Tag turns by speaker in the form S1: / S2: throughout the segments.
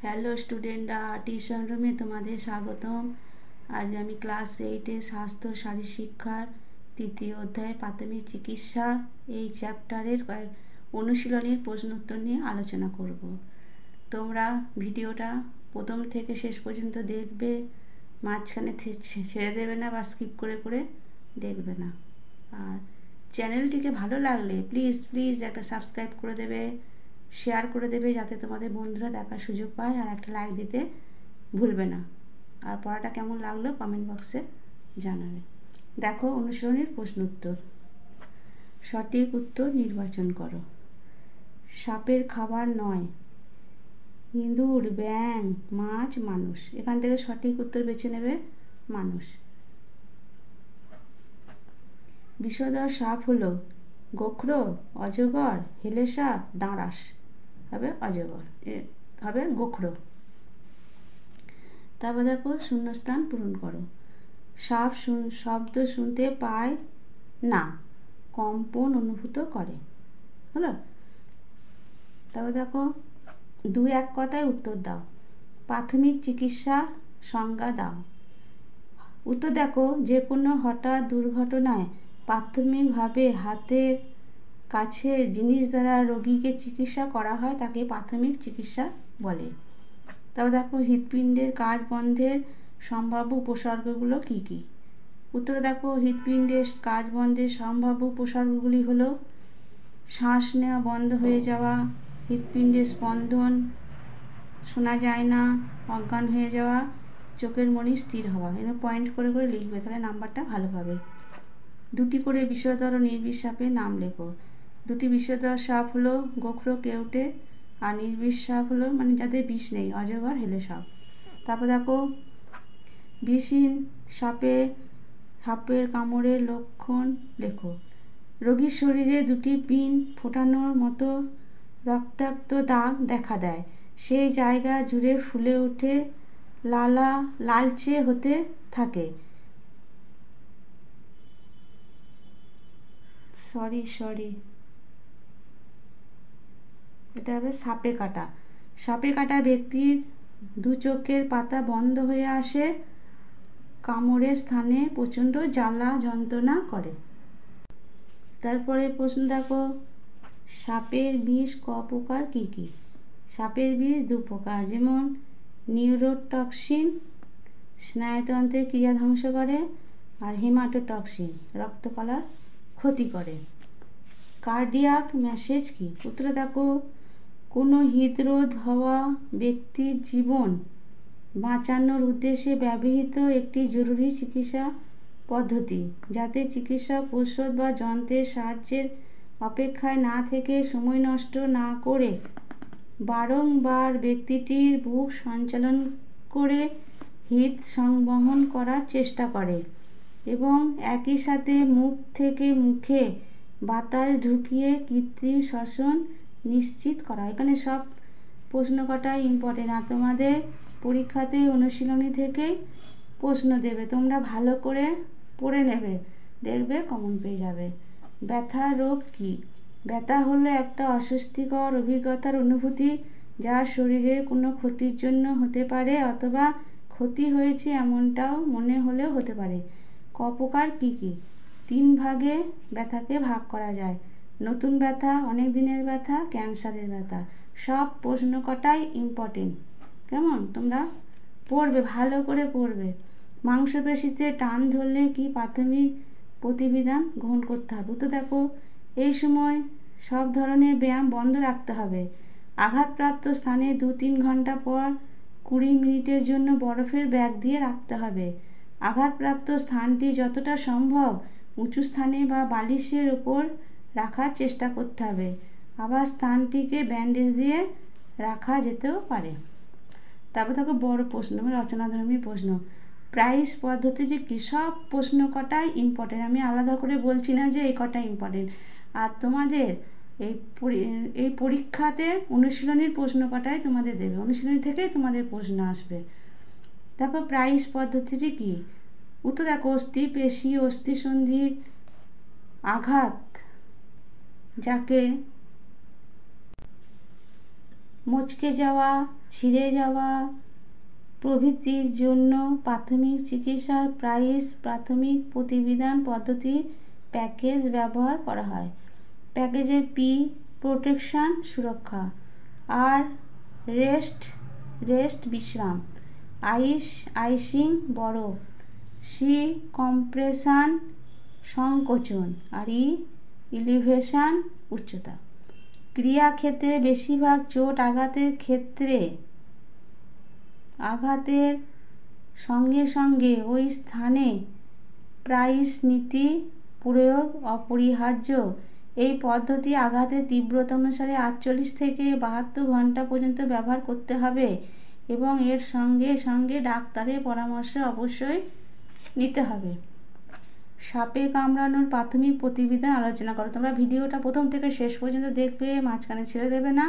S1: Hello স্টুডেন্টরা, tuition রুমে তোমাদের স্বাগতম। আজ আমি ক্লাস 8-এর স্বাস্থ্য শারীর শিক্ষার তৃতীয় অধ্যায় প্রাথমিক চিকিৎসা এই চ্যাপ্টারের অনুশীলনীর প্রশ্ন উত্তর নিয়ে আলোচনা করব। তোমরা ভিডিওটা প্রথম থেকে শেষ পর্যন্ত দেখবে, মাঝখানে ছেড়ে দেবে না বা স্কিপ করে করে দেখবে না। আর চ্যানেলটিকে ভালো লাগলে প্লিজ প্লিজ একটা সাবস্ক্রাইব করে দেবে, শেয়ার করে দেবে যাতে তোমাদের বন্ধুরা দেখার সুযোগ পায়, আর একটা লাইক দিতে ভুলবে না। আর পড়াটা কেমন লাগলো কমেন্ট বক্সে জানাবে। দেখো অনুশীলনীর প্রশ্ন উত্তর। সঠিক উত্তর নির্বাচন করো। সাপের খাবার নয়, ইঁদুর, ব্যাঙ, মাছ, মানুষ। এখান থেকে সঠিক উত্তর বেছে নেবে মানুষ। বিষধর সাপ হলো গোখরো, অজগর, হেলে সাপ, দাঁড়াস। হবে অজগর, হবে গোখরো। তারপর দেখো শূন্যস্থান পূরণ করো। সাপ শব্দ শুনতে পায় না, কম্পন অনুভূত করে। হলো। তারপর দেখো 2-1 কথায় উত্তর দাও। প্রাথমিক চিকিৎসা সংজ্ঞা দাও। উত্তর দেখো, যে কোনো হঠাৎ দুর্ঘটনায় প্রাথমিকভাবে হাতের কাছে জিনিস দ্বারা রোগীকে চিকিৎসা করা হয় তাকে প্রাথমিক চিকিৎসা বলে। তারপর দেখো হৃৎপিণ্ডের কাজ বন্ধের সম্ভাব্য উপসর্গগুলো কী কী। উত্তরে দেখো হৃৎপিণ্ডের কাজ বন্ধের সম্ভাব্য উপসর্গগুলি হলো শ্বাস নেওয়া বন্ধ হয়ে যাওয়া, হৃৎপিণ্ডের স্পন্দন শোনা যায় না, অজ্ঞান হয়ে যাওয়া, চোখের মণি স্থির হওয়া। এগুলো পয়েন্ট করে করে লিখবে, তাহলে নাম্বারটা ভালো পাবে। 2টি করে বিষধর ও নির্বিষ সাপের নাম লেখো। 2টি বিষধর সাপ হলো গোখরো, কেউটে, আর নির্বিষ সাপ হলো মানে যাদের বিষ নেই, অজগর, হেলে সাপ। তারপর দেখো বিষহীন সাপের কামড়ের লক্ষণ লেখো। রোগীর শরীরে 2টি পিন ফোটানোর মতো রক্তাক্ত দাগ দেখা দেয়, সেই জায়গা জুড়ে ফুলে উঠে লালচে হতে থাকে। সরি এটা হবে সাপে কাটা। সাপে কাটা ব্যক্তির 2 চোখের পাতা বন্ধ হয়ে আসে, কামড়ের স্থানে প্রচণ্ড জ্বালা যন্ত্রণা করে। তারপরে প্রশ্ন দেখো, সাপের বিষ ক প্রকার কী কী। সাপের বিষ 2 প্রকার, যেমন নিউরোটক্সিন স্নায়ুতন্ত্রের ক্রিয়া ধ্বংস করে, আর হেমাটোটক্সিন রক্তকলার ক্ষতি করে। কার্ডিয়াক ম্যাসেজ কি। উত্তরে দেখো কোনো হৃদরোগ হওয়া ব্যক্তির জীবন বাঁচানোর উদ্দেশ্যে ব্যবহৃত একটি জরুরি চিকিৎসা পদ্ধতি, যাতে চিকিৎসক ওষুধ বা যন্ত্রের সাহায্যের অপেক্ষায় না থেকে সময় নষ্ট না করে বারংবার ব্যক্তিটির বুক সঞ্চালন করে হৃদ সংবহন করার চেষ্টা করে এবং একই সাথে মুখ থেকে মুখে বাতাস ঢুকিয়ে কৃত্রিম শ্বসন নিশ্চিত করা। এখানে সব প্রশ্ন কটাই ইম্পর্টেন্ট, আর তোমাদের পরীক্ষাতে অনুশীলনী থেকে প্রশ্ন দেবে, তোমরা ভালো করে পড়ে নেবে, দেখবে কমন পেয়ে যাবে। ব্যথা রোগ কী। ব্যথা হলো একটা অস্বস্তিকর অভিজ্ঞতার অনুভূতি, যা শরীরের কোনো ক্ষতির জন্য হতে পারে অথবা ক্ষতি হয়েছে এমনটাও মনে হলেও হতে পারে। ক প্রকার কী কী। 3 ভাগে ব্যথাকে ভাগ করা যায়: নতুন ব্যথা, অনেক দিনের ব্যথা, ক্যান্সারের ব্যথা। সব প্রশ্ন কটাই ইম্পর্টেন্ট, কেমন তোমরা পড়বে, ভালো করে পড়বে। মাংসপেশিতে টান ধরলে কি প্রাথমিক প্রতিবিধান গ্রহণ করতে হবে। তো দেখো এই সময় সব ধরনের ব্যায়াম বন্ধ রাখতে হবে। আঘাতপ্রাপ্ত স্থানে 2-3 ঘন্টা পর 20 মিনিটের জন্য বরফের ব্যাগ দিয়ে রাখতে হবে। আঘাতপ্রাপ্ত স্থানটি যতটা সম্ভব উঁচু স্থানে বা বালিশের ওপর রাখার চেষ্টা করতে হবে। আবার স্থানটিকে ব্যান্ডেজ দিয়ে রাখা যেতেও পারে। তারপর দেখো বড় প্রশ্ন, রচনাধর্মী প্রশ্ন। প্রাইস পদ্ধতিটি কি। সব প্রশ্ন কটাই ইম্পর্টেন্ট, আমি আলাদা করে বলছি না যে এই কটা ইম্পর্টেন্ট। আর তোমাদের এই পরীক্ষাতে অনুশীলনীর প্রশ্ন কটাই তোমাদের দেবে, অনুশীলনী থেকেই তোমাদের প্রশ্ন আসবে। দেখো প্রাইস পদ্ধতিটি কি। উত্তর দেখো অস্থি, পেশি, অস্থিসন্ধির আঘাত যাকে মচকে যাওয়া, ছিঁড়ে যাওয়া প্রভৃতির জন্য প্রাথমিক চিকিৎসার প্রাথমিক প্রতিবিধান পদ্ধতির প্যাকেজ ব্যবহার করা হয়। প্যাকেজে পি প্রোটেকশন সুরক্ষা, আর রেস্ট বিশ্রাম, আইসিং বরফ, সি কম্প্রেশন সংকোচন, আর ইলিভেশন উচ্চতা। ক্রিয়াক্ষেত্রে বেশিরভাগ চোট আঘাতের সঙ্গে সঙ্গে ওই স্থানে প্রাইস নীতি প্রয়োগ অপরিহার্য। এই পদ্ধতি আঘাতের তীব্রতা অনুসারে 48 থেকে 72 ঘন্টা পর্যন্ত ব্যবহার করতে হবে এবং এর সঙ্গে সঙ্গে ডাক্তারের পরামর্শ অবশ্যই নিতে হবে। সাপে কামড়ানোর প্রাথমিক প্রতিবিধান আলোচনা করো। তোমরা ভিডিওটা প্রথম থেকে শেষ পর্যন্ত দেখবে, মাঝখানে ছেড়ে দেবে না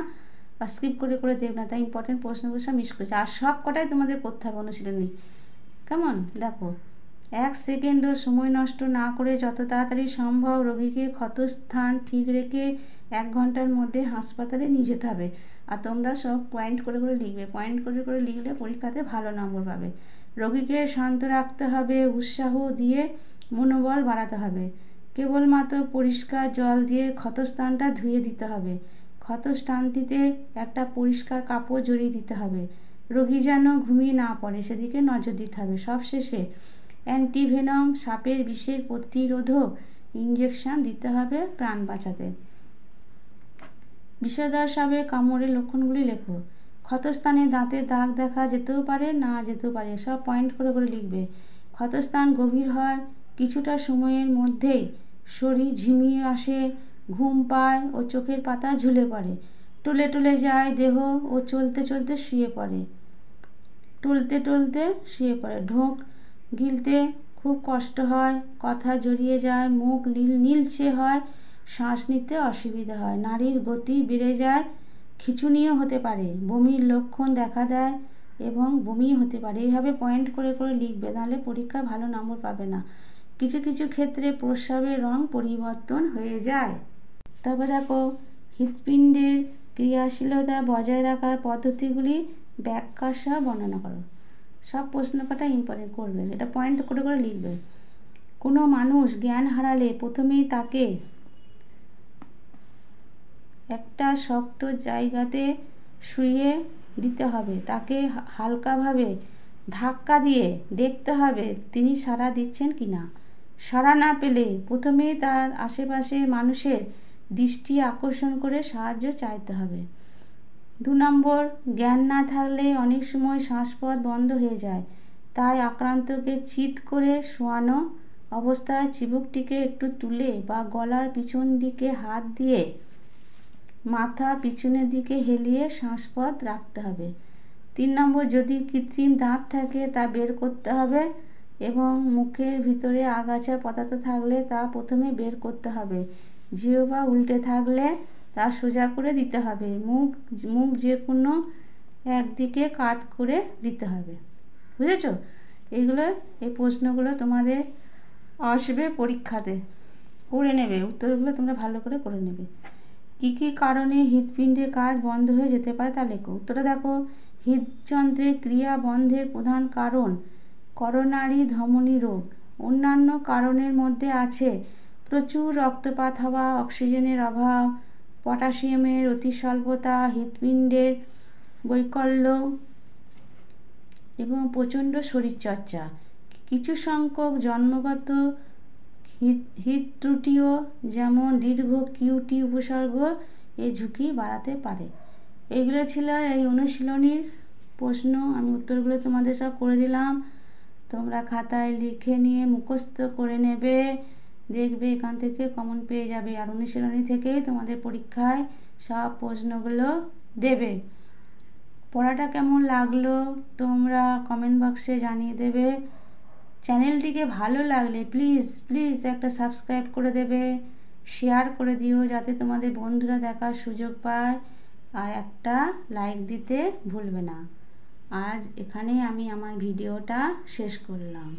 S1: বা স্কিপ করে করে দেখবে না, তাই ইম্পর্টেন্ট প্রশ্নগুলো সব মিস করছে। আর সব কটাই তোমাদের করতে হবে অনুশীলনী, কেমন? দেখো, 1 সেকেন্ডও সময় নষ্ট না করে যত তাড়াতাড়ি সম্ভব রোগীকে ক্ষতস্থান ঠিক রেখে 1 ঘন্টার মধ্যে হাসপাতালে নিয়ে যেতে হবে। আর তোমরা সব পয়েন্ট করে করে লিখবে, পয়েন্ট করে করে লিখলে পরীক্ষাতে ভালো নম্বর পাবে। রোগীকে শান্ত রাখতে হবে, উৎসাহ দিয়ে মনোবল বাড়াতে হবে। কেবলমাত্র পরিষ্কার জল দিয়ে ক্ষতস্থানটা ধুয়ে দিতে হবে। ক্ষতস্থানটিতে একটা পরিষ্কার কাপড় জড়িয়ে দিতে হবে। রোগী যেন ঘুমিয়ে না পড়ে সেদিকে নজর দিতে হবে। সবশেষে অ্যান্টিভেনম সাপের বিষের প্রতিরোধক ইঞ্জেকশন দিতে হবে প্রাণ বাঁচাতে। বিষধর সাপের কামড়ের লক্ষণগুলি লেখো। ক্ষতস্থানে দাঁতের দাগ দেখা যেতেও পারে, না যেতেও পারে, সব পয়েন্ট করে করে লিখবে। ক্ষতস্থান গভীর হয়, কিছুটা সময়ের মধ্যেই শরীর ঝিমিয়ে আসে, ঘুম পায় ও চোখের পাতা ঝুলে পড়ে, টলে টলে যায় দেহ ও চলতে চলতে শুয়ে পড়ে, ঢোক গিলতে খুব কষ্ট হয়, কথা জড়িয়ে যায়, মুখ নীলচে হয়, শ্বাস নিতে অসুবিধা হয়, নাড়ির গতি বেড়ে যায়, খিঁচুনিও হতে পারে, বমির লক্ষণ দেখা দেয় এবং বমিও হতে পারে। এইভাবে পয়েন্ট করে করে লিখবে, নাহলে পরীক্ষায় ভালো নম্বর পাবে না। কিছু কিছু ক্ষেত্রে প্রস্রাবের রং পরিবর্তন হয়ে যায়। তবে দেখো, হৃৎপিণ্ডের ক্রিয়াশীলতা বজায় রাখার পদ্ধতিগুলি ব্যাখ্যা সহ বর্ণনা করো। সব প্রশ্ন কটা ইম্পর্টেন্ট করবে, এটা পয়েন্ট করে করে লিখবে। কোনো মানুষ জ্ঞান হারালে প্রথমেই তাকে একটা শক্ত জায়গাতে শুইয়ে দিতে হবে, তাকে হালকাভাবে ধাক্কা দিয়ে দেখতে হবে তিনি সাড়া দিচ্ছেন কিনা। সাড়া না পেলে প্রথমেই তার আশেপাশের মানুষের দৃষ্টি আকর্ষণ করে সাহায্য চাইতে হবে। 2 নম্বর, জ্ঞান না থাকলে অনেক সময় শ্বাসপথ বন্ধ হয়ে যায়, তাই আক্রান্তকে চিৎ করে শোয়ানো অবস্থায় চিবুকটিকে একটু তুলে বা গলার পিছন দিকে হাত দিয়ে মাথা পিছনের দিকে হেলিয়ে শ্বাসপথ রাখতে হবে। 3 নম্বর, যদি কৃত্রিম দাঁত থাকে তা বের করতে হবে এবং মুখের ভিতরে আগাছা পদার্থ থাকলে তা প্রথমে বের করতে হবে। জিহ্বা উল্টে থাকলে তা সোজা করে দিতে হবে। মুখ যে কোনো একদিকে কাত করে দিতে হবে। বুঝেছ? এই প্রশ্নগুলো তোমাদের আসবে পরীক্ষাতে, করে নেবে, উত্তরগুলো তোমরা ভালো করে করে নেবে। কী কী কারণে হৃৎপিণ্ডের কাজ বন্ধ হয়ে যেতে পারে তা লেখো। উত্তরটা দেখো, হৃদযন্ত্রের ক্রিয়া বন্ধের প্রধান কারণ করোনারি ধমনী রোগ। অন্যান্য কারণের মধ্যে আছে প্রচুর রক্তপাত হওয়া, অক্সিজেনের অভাব, পটাশিয়ামের অতিস্বল্পতা, হৃৎপিণ্ডের বৈকল্য এবং প্রচণ্ড শরীরচর্চা। কিছু সংখ্যক জন্মগত হৃদত্রুটিও, যেমন দীর্ঘ কিউটি উপসর্গ, এই ঝুঁকি বাড়াতে পারে। এগুলো ছিল এই অনুশীলনীর প্রশ্ন। আমি উত্তরগুলো তোমাদের সব করে দিলাম, তোমরা খাতায় লিখে নিয়ে মুখস্থ করে নেবে, দেখবে এখান থেকে কমন পেয়ে যাবে। আর অনুশীলনী থেকেই তোমাদের পরীক্ষায় সব প্রশ্নগুলো দেবে। পড়াটা কেমন লাগলো তোমরা কমেন্ট বক্সে জানিয়ে দেবে। চ্যানেলটিকে ভালো লাগলে প্লিজ একটা সাবস্ক্রাইব করে দেবে, শেয়ার করে দিও যাতে তোমাদের বন্ধুরা দেখার সুযোগ পায়, আর একটা লাইক দিতে ভুলবে না। আজ এখানেই আমি আমার ভিডিওটা শেষ করলাম।